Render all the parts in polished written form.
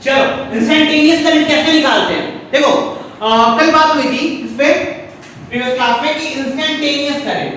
चलो instantaneous current कैसे निकालते हैं? देखो कल बात हुई थी इस पे प्रीवियस क्लास में कि इंस्टेंटेनियस करंट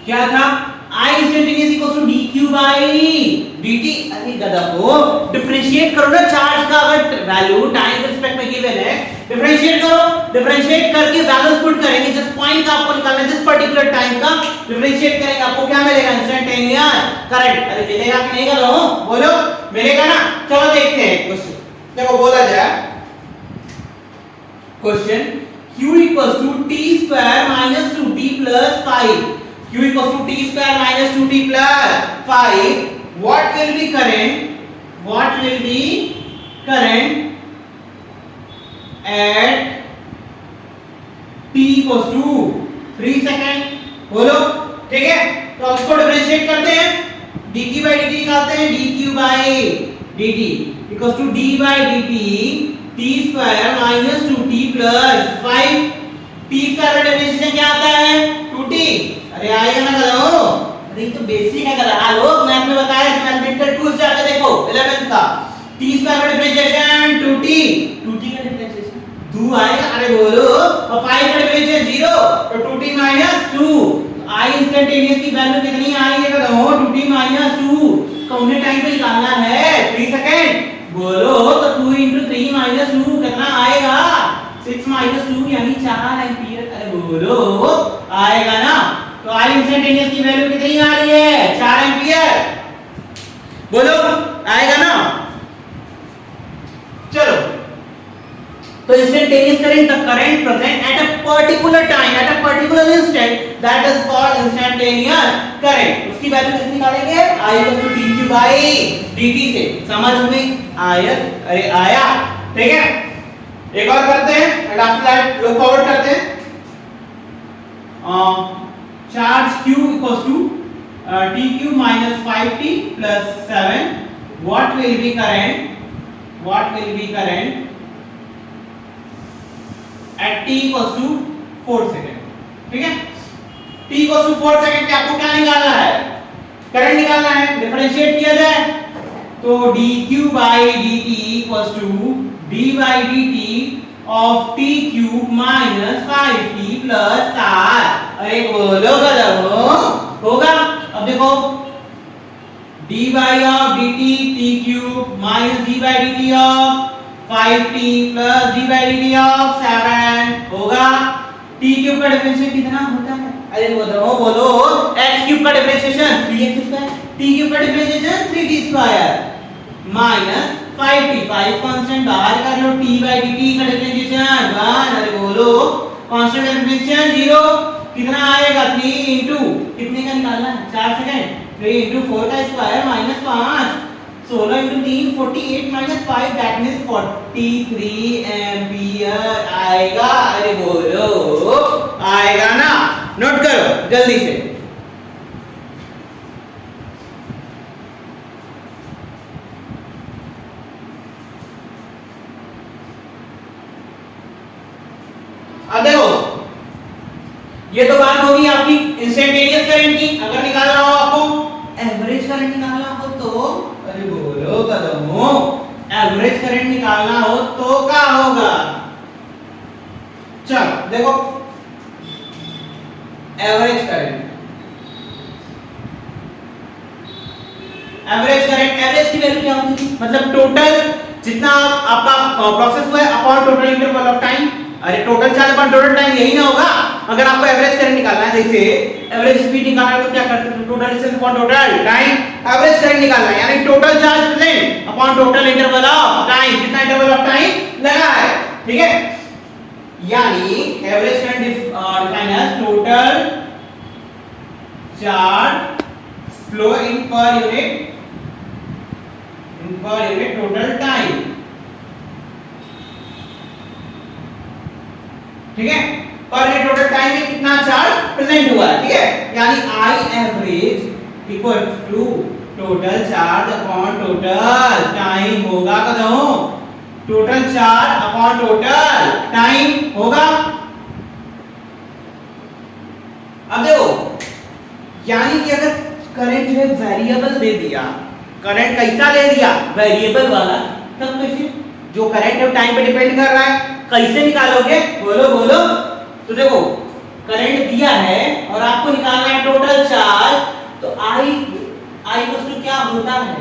क्या था? I instantaneous equals to dq by dt। अरे गधा को डिफरेंशिएट करो ना चार्ज का, अगर वैल्यू टाइम के रिस्पेक्ट में गिवन है डिफरेंशिएट करो, डिफरेंशिएट करके वैल्यूज पुट करेंगे, जिस पॉइंट का आपको निकालना है जिस पर्टिकुलर टाइम का डिफरेंशिएट करेंगे, आपको क्या मिलेगा? Instantaneous current. अरे मिलेगा कि नहीं करो बोलो, मिलेगा ना? चलो देखते हैं क्वेश्चन। देखो बोला जाए question q equals to t square minus 2t plus 5, q equals to t square minus 2t plus 5, what will be current at t equals to 3 second? बोलो ठीक है। तो अब इसको डिफरेंशिएट करते हैं, dq by dt निकालते हैं, dq by dt equals to d by dt t square minus 2t plus 5। t square का डेफिनेशन क्या आता है? 2t। अरे आएगा ना करो, अरे ये तो बेसिक है करा। लोग मैथ में बताया कि मैथमेटिकल टूल्स जाके देखो 11th का। t स्क्वायर का डिफरेंशिएशन 2t, 2t का डिफरेंशिएशन 2 आएगा। अरे बोलो, और 5 का डिफरेंशिएशन 0, तो 2t - 2। I इंस्टेंटेनियस की वैल्यू कितनी आई है करो? 2t - 2। कौन टाइम पे निकालना है? 3 सेकंड। बोलो तो 2 * 3 - 2 कितना आएगा? 6 - 2 यानी 4 एंपियर। अरे बोलो आएगा ना? तो आई इंस्टेंटेनियस की वैल्यू कितनी आ रही है? 4 एंपियर। बोलो आएगा ना? चलो तो instantaneous current, the current present at a particular time, at a particular instant, that is called instantaneous current. उसकी वैल्यू कैसे निकालेंगे? I = dq by dt से। समझ में आया? अरे आया, ठीक है। एक और करते हैं, and after that look forward करते हैं। Charge q equals to dq minus 5t plus 7, what will be current at t equals to 4 second? ठीक है, t equals to 4 सेकंड पे आपको क्या निकालना है? करंट निकालना है। डिफरेंशिएट किया जाए तो dq by dt equals to d by dt of t cube minus 5t plus 7। अरे बोलो गधो होगा। अब देखो d by of dt t cube minus d by dt of 5t plus d by dt of 7 होगा। t cube का differentiation कितना होता है? अरे बोलो x क्यूब का differentiation 3x square, t cube का differentiation 3t square minus 5t, 5 constant बाहर कर लो, t by dt का डिफरेंशिएशन 1। अरे बोलो कांस्टेंट का डिफरेंशिएशन 0, कितना आएगा? 3 into कितने का निकालना है? 4 सेकंड। 3 into 4 का square minus 5, 16 into 3 48 minus 5, that means 43 ampere आएगा। अरे बोलो आएगा ना? नोट करो जल्दी से। अब देखो ये तो बात होगी आपकी इंस्टेंटेनियस करंट की। अगर निकालना हो आपको एवरेज करंट निकालना हो तो, अरे बोलो कदमो, एवरेज करंट निकालना हो तो क्या होगा? चलो देखो एवरेज करंट एवरेज की वैल्यू क्या होगी? मतलब टोटल जितना आपका प्रोसेस हुआ है upon total interval of time. अरे total charge upon total time यही ना होगा। अगर आपको एवरेज करंट निकालना है, जैसे एवरेज स्पीड निकालना है तो क्या करते हैं? Total distance upon total time. Average current निकालना है यानी total charge present upon total interval of time, कितना इंटरवल ऑफ टाइम लगा है, ठीक है। यानी average current define as total charge flow in पर यूनिट टोटल टाइम, ठीक है। पर यूनिट टोटल टाइम में कितना चार्ज प्रेजेंट हुआ है, ठीक है। यानी I average equal to total charge upon total time होगा कदम। Total charge upon total time होगा। अब देखो यानी कि अगर करंट जो है वेरिएबल दे दिया, करंट कैसा दे दिया, वेरिएबल वाला, तब कैसे, जो करंट है टाइम पे डिपेंड कर रहा है, कैसे निकालोगे, बोलो बोलो। तो देखो करंट दिया है और आपको निकालना है टोटल चार्ज, तो आई को क्या होता है,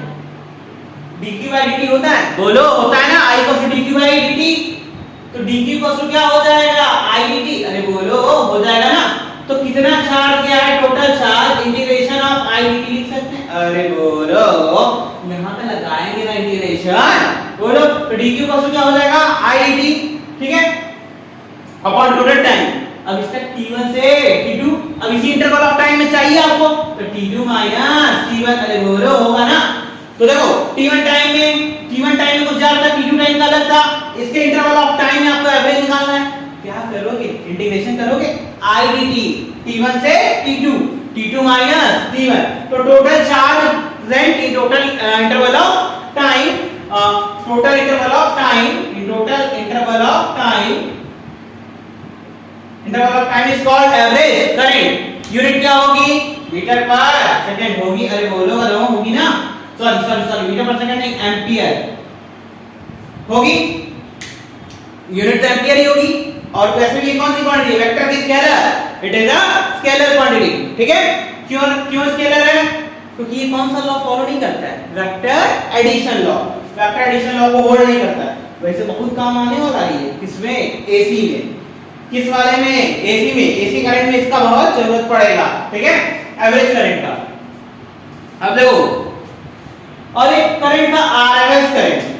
dq by dt होता है, बोलो होता है ना, I को dq by dt, तो dq को क्या हो जाएगा, I dt, अरे बोलो हो जाएगा ना। तो कितना चार्ज दिया है, total charge, integration of I dt लिख सकते हैं, अरे बोलो यहां पे लगाएंगे ना इंटीग्रेशन, बोलो तो dq को क्या हो जाएगा, I dt, ठीक है, अपॉन टोटल टाइम। अब इसका t1 से t2, अब इसी इंटरवल ऑफ टाइम में चाहिए आपको, तो t2 माइनस t1, अरे बोलो होगा ना। तो देखो t1 टाइम में कुछ ज्यादा था, t2 टाइम का अलग था, इसके इंटरवल ऑफ टाइम में आपको एवरेज निकालना है, क्या करोगे, इंटीग्रेशन करोगे I dt, t1 से t2, t2 माइनस t1, तो total charge rent in total interval of time, total interval of time, in total interval of time, interval of time is called average current, unit क्या होगी, metre पर second होगी, अरे बोलो बताओ होगी ना, सॉरी मीटर पर सेकंड नहीं, एम्पियर होगी, यूनिट तो एम्पियर ही होगी। और वैसे भी कौन सी क्वांटिटी है, वेक्टर की scalar, it is a scalar quantity, ठीक है। क्यों स्केलर है, क्योंकि ये कौन सा लॉ फॉलो नहीं करता है, vector addition law, vector addition law को होल्ड नहीं करता है। वैसे बहुत काम आने वाला है ये, किसमें, एसी में, किस वाले में, एसी में, एसी करंट में इसका बहुत जरूरत पड़ेगा, ठीक है, एवरेज करंट का। अब देखो और एक करंट का आरएमएस करंट,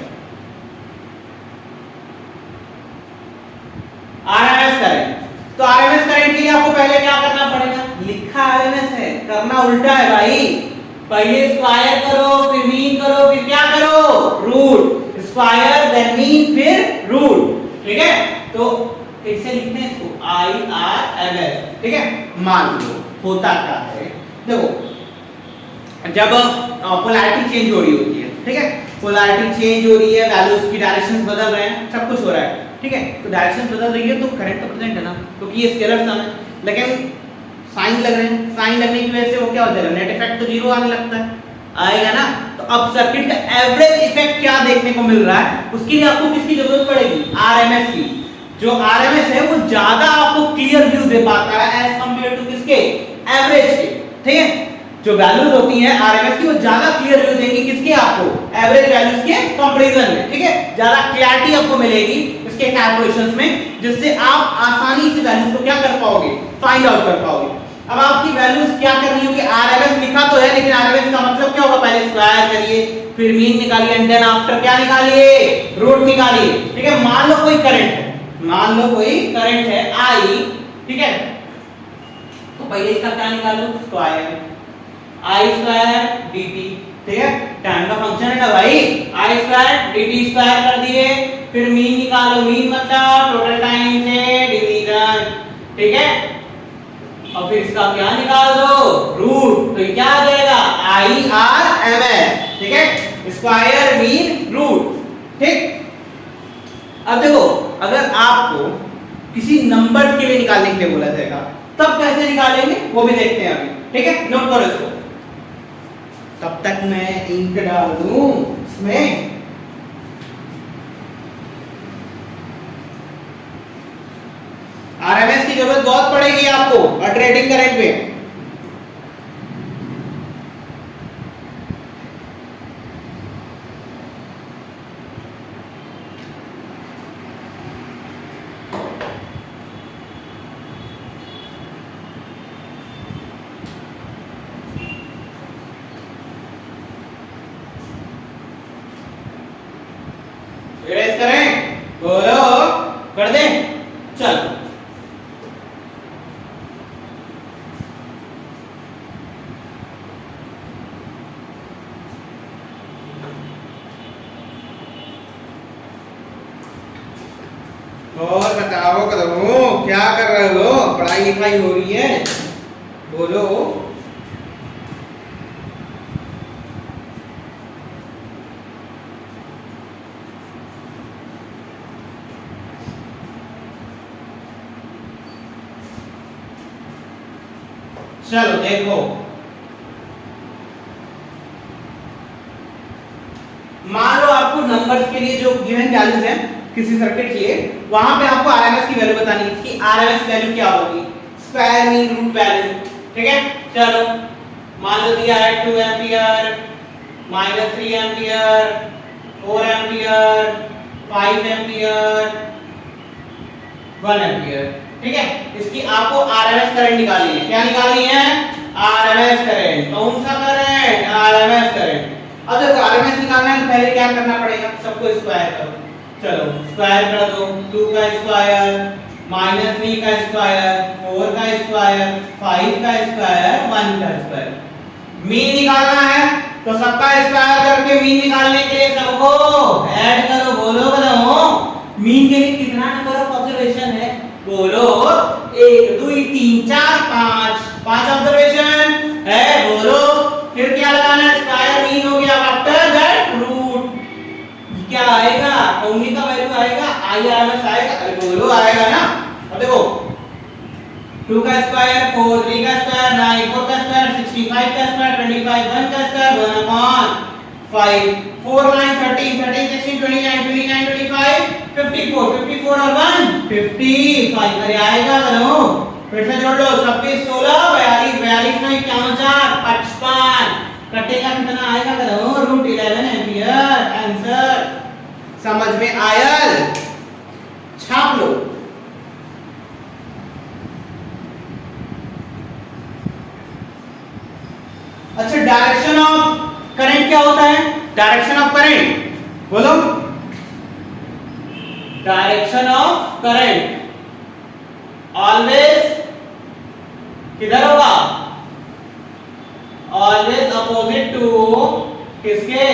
आरएमएस करंट, तो आरएमएस करंट के लिए आपको पहले क्या करना पड़ेगा, लिखा आरएमएस है, करना उल्टा है भाई, पहले स्क्वायर करो फिर मीन करो फिर क्या करो, रूट, स्क्वायर देन मीन फिर रूट, ठीक है। तो कैसे लिखते हैं इसको, IRMS, ठीक है। मान लो होता क्या है, देखो जब पोलैरिटी चेंज हो रही होती है, ठीक है, पोलैरिटी चेंज हो रही है, वैल्यूज की डायरेक्शंस बदल रहे हैं, सब कुछ हो रहा है, ठीक है, तो डायरेक्शन बदल रही है तो करंट तो प्रेजेंट है ना, क्योंकि ये स्केलर सम है, लेकिन साइन लग रहे हैं, साइन लगने की वजह से वो क्या हो जाएगा, नेट इफेक्ट तो जीरो आने लगता है, आएगा ना। तो अब सर्किट का एवरेज इफेक्ट क्या देखने को मिल रहा है, उसके लिए आपको किसकी जरूरत पड़ेगी, आरएमएस की। जो आरएमएस है वो ज्यादा आपको क्लियर व्यू दे पाता है एज कंपेयर टू किसके, एवरेज के, ठीक है। जो वैल्यूज होती हैं आरएमएस की वो ज्यादा क्लियर व्यू देंगी किसके, आपको एवरेज वैल्यूज के कंपैरिजन में, ठीक है, ज्यादा क्लैरिटी आपको मिलेगी इसके कैलकुलेशंस में, जिससे आप आसानी से वैल्यूज को क्या कर पाओगे, फाइंड आउट कर पाओगे। अब आपकी वैल्यूज क्या करनी होगी, आरएमएस लिखा तो है, लेकिन आरएमएस का मतलब क्या होगा, पहले स्क्वायर करिए फिर मीन निकालिए एंड देन आफ्टर क्या निकालिए, रूट निकालिए, ठीक है। मान लो कोई करंट है, मान लो कोई करंट है I, ठीक है, तो पहले इसका क्या निकालो, स्क्वायर, I स्क्वायर dt, ठीक है, टाइम का फंक्शन है ना भाई, I स्क्वायर dt स्क्वायर कर दिए, फिर मीन निकालो, मीन मतलब टोटल टाइम से डिवीजन, ठीक है, और फिर इसका क्या निकाल दो, रूट, तो क्या आ जाएगा, IRMS, ठीक है, स्क्वायर मीन रूट, ठीक। अब देखो अगर आपको किसी नंबर के लिए निकालने के लिए बोला जाएगा तब कैसे निकालेंगे वो भी देखते हैं अभी, ठीक है, नोट करो इसको। तब तक मैं इंक डाल दूं इसमें, आरएमएस की जरूरत बहुत पड़ेगी आपको अल्टरनेटिंग करंट में। इरेज करें, बोलो कर दें, चल और बताओ करो क्या कर रहे हो, पढ़ाई लिखाई हो रही है, बोलो। चलो देखो नंबर्स के लिए जो गिवन वैल्यूज हैं किसी सर्किट के लिए, वहां पे आपको आरएमएस की वैल्यू बतानी है कि आरएमएस वैल्यू क्या होगी, स्क्वायर मीन रूट वैल्यू। ठीक है, चलो मान लो दिया है 2 ampere, -3 ampere, 4 ampere, 5 ampere, 1 ampere. ठीक है, इसकी आपको आरएमएस करंट निकालनी है। क्या निकालनी है? RMS current. कौन सा करंट? RMS current. अब देखो आरएमएस निकालना है तो पहले क्या करना पड़ेगा, सबको स्क्वायर करो। चलो स्क्वायर कर दो, 2 का स्क्वायर, -3 का स्क्वायर, 4 का स्क्वायर, 5 का स्क्वायर, 1 का स्क्वायर। मीन निकालना है तो सबका स्क्वायर करके मीन निकालने के लिए सबको ऐड करो। बोलो बताओ मीन के लिए कितना नंबर ऑफ ऑब्जर्वेशन है? बोलो 1 2 3 4 5 ऑब्जर्वेशन है। बोलो फिर क्या लगाना है? स्क्वायर मीन हो गया, आफ्टर दैट रूट क्या आएगा? ओमी का वैल्यू आएगा, आईआरएमएस आएगा। अरे बोलो आएगा ना। अब देखो 2 का स्क्वायर 4, 3 का स्क्वायर 9, 4 का स्क्वायर 65 का स्क्वायर 25, 1 का स्क्वायर 1/5, 4 9 13, 13 16 29, 29 25, 54, 54 और 1 55। अरे आएगा करो, फिर से जोड़ लो 26 16 42, 42 9 51 4 55, कटेगा कितना आएगा करो? √11 एंपियर। आंसर समझ में आयल? छाप लो। अच्छा, डायरेक्शन ऑफ करंट क्या होता है? डायरेक्शन ऑफ करंट बोलो। डायरेक्शन ऑफ करंट ऑलवेज किधर होगा? ऑलवेज अपोजिट टू किसके?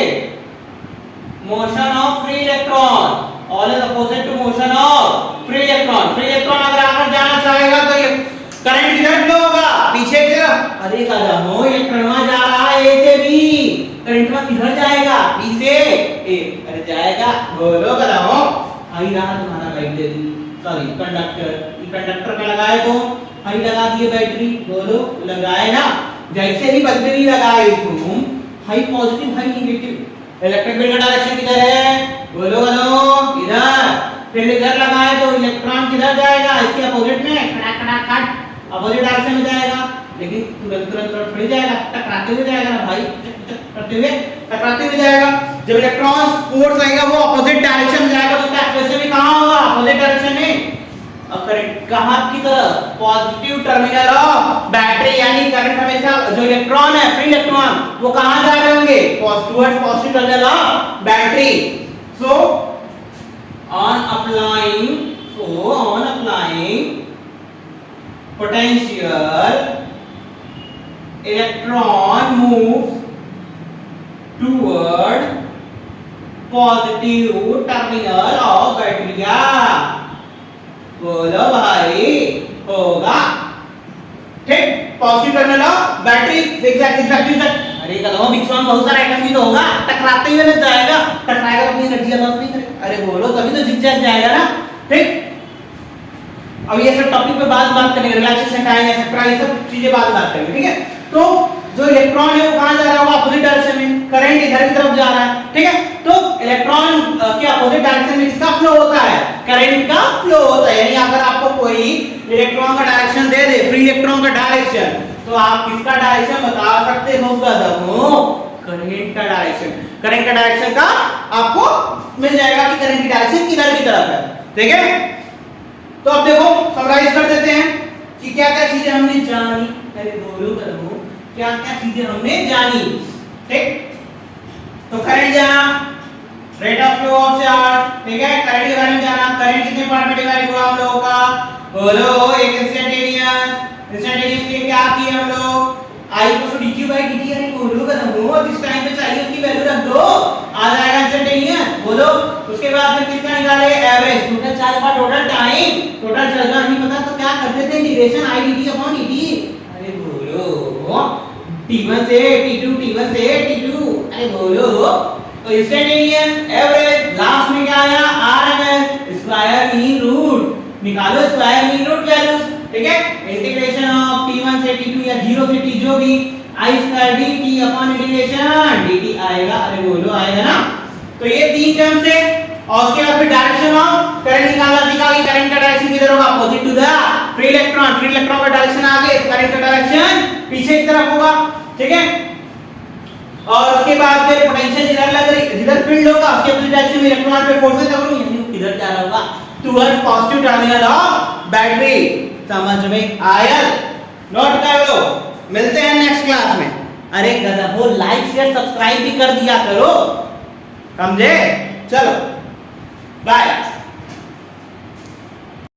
Motion of free electron. Always opposite to motion of free electron. Free electron अगर आकर जाना चाहेगा तो ये करंट किधर फ्लो होगा? पीछे की तरफ। अरे कहा नो, इलेक्ट्रॉन जा रहा है ए से बी, करंट में किधर जाएगा? बी से ए। अरे जाएगा, बोलो बताओ। आई रहा तुम्हारा बैटरी, सॉरी कंडक्टर। ये कंडक्टर का लगाए तो आई लगा दिए बैटरी। बोलो लगाए ना। जैसे ही बैटरी लगाए तुम, high positive high negative, electric field का डायरेक्शन किधर है? बोलो बोलो इधर। फिर इधर लगाए तो इलेक्ट्रॉन किधर जाएगा? इसके अपोजिट में, खड़ा खड़ा खट अपोजिट डायरेक्शन में जाएगा। लेकिन तुरंत तुरंत थोड़ी जाएगा, टकराते हुए जाएगा ना भाई, करते हुए टकराते हुए जाएगा। जब इलेक्ट्रॉन फोर्स आएगा वो अपोजिट डायरेक्शन में जाएगा तो उसका एक्सप्रेशन भी कहां होगा? अपोजिट डायरेक्शन में। और करंट कहां की तरफ? Positive terminal of battery. यानी करंट हमेशा जो इलेक्ट्रॉन है, फ्री इलेक्ट्रॉन, वो कहां जा रहे होंगे? Towards positive terminal of battery. So on applying potential, electron moves toward positive terminal of battery। बोलो भाई होगा। ठीक, positive terminal of battery. Exact. अरे कदम बिक्सॉन बहुत सारा आइटम भी तो होगा, टकराते हुए न जाएगा, टकराएगा अपनी एनर्जी लॉस नहीं करेगा। अरे बोलो तभी तो जिग जाएगा ना। ठीक, अब ये सब टॉपिक पे बात करेंगे, रिलैक्सेशन टाइम एक्सेट्रा, ये सब चीजें बात करेंगे। ठीक है, तो जो इलेक्ट्रॉन है वो कहां जा रहा होगा? अपोजिट डायरेक्शन में। करंट इधर की तरफ जा रहा है। ठीक है, तो इलेक्ट्रॉन के अपोजिट डायरेक्शन में किसका फ्लो होता है? करंट का फ्लो होता है। यानी अगर आपको कोई इलेक्ट्रॉन का डायरेक्शन दे दे, फ्री इलेक्ट्रॉन का डायरेक्शन, तो आप किसका डायरेक्शन बता सकते हो? करंट का डायरेक्शन। करंट का डायरेक्शन का आपको मिल जाएगा कि करंट की डायरेक्शन किधर की तरफ है। ठीक है, तो अब देखो समराइज कर देते हैं कि क्या क्या चीजें हमने जानी। अरे बोलो करो, क्या क्या चीजें हमने जानी। ठीक, तो करंट जाना, rate of flow of charge. ठीक है, करंट के बारे में जाना। करंट कितने पार्ट में डिवाइड हुआ हम लोगों का? बोलो एक इंस्टेंटेनियस के क्या किए हम लोग? I = dq/dt। अरे बोलो करो, जिस टाइम पे चाहिए उसकी वैल्यू रख दो, आ जाएगा इंस्टेंटेनियस। बोलो उसके बाद फिर किसका निकाले? एवरेज। टोटल चार्ज का टोटल टाइम, टोटल चार्ज नहीं पता तो क्या करते थे? Integration I/dt/dt। अरे बोलो t1 से t2, t1 से t2। अरे बोलो तो इंस्टेंटेनियस, एवरेज, लास्ट में क्या आया? RMS, square mean root. निकालो स्क्वायर मीन रूट वैल्यूज। ठीक है, इंटीग्रेशन ऑफ t1 से t2 या 0 से t जो भी I² dt/इंटीग्रेशन dt आएगा। अरे बोलो आएगा ना। तो ये 3 टर्म्स है और उसके बाद फिर डायरेक्शन ऑफ करंट निकालना सीखा कि करंट का डायरेक्शन किधर होगा, opposite to the free electron. Free electron का डायरेक्शन आगे, करंट का डायरेक्शन पीछे की तरफ होगा, ठीक है। और उसके बाद फिर पोटेंशियल जिधर फील्ड होगा उसके अपोजिट डायरेक्शन में इलेक्ट्रॉन पे फोर्सेस लगेंगे, यानी किधर जा रहा होगा, towards positive terminal of battery. समझ में आया? नोट कर लो। मिलते हैं नेक्स्ट क्लास में। अरे गधा वो लाइक शेयर सब्सक्राइब भी कर दिया करो, समझे? चलो बाय।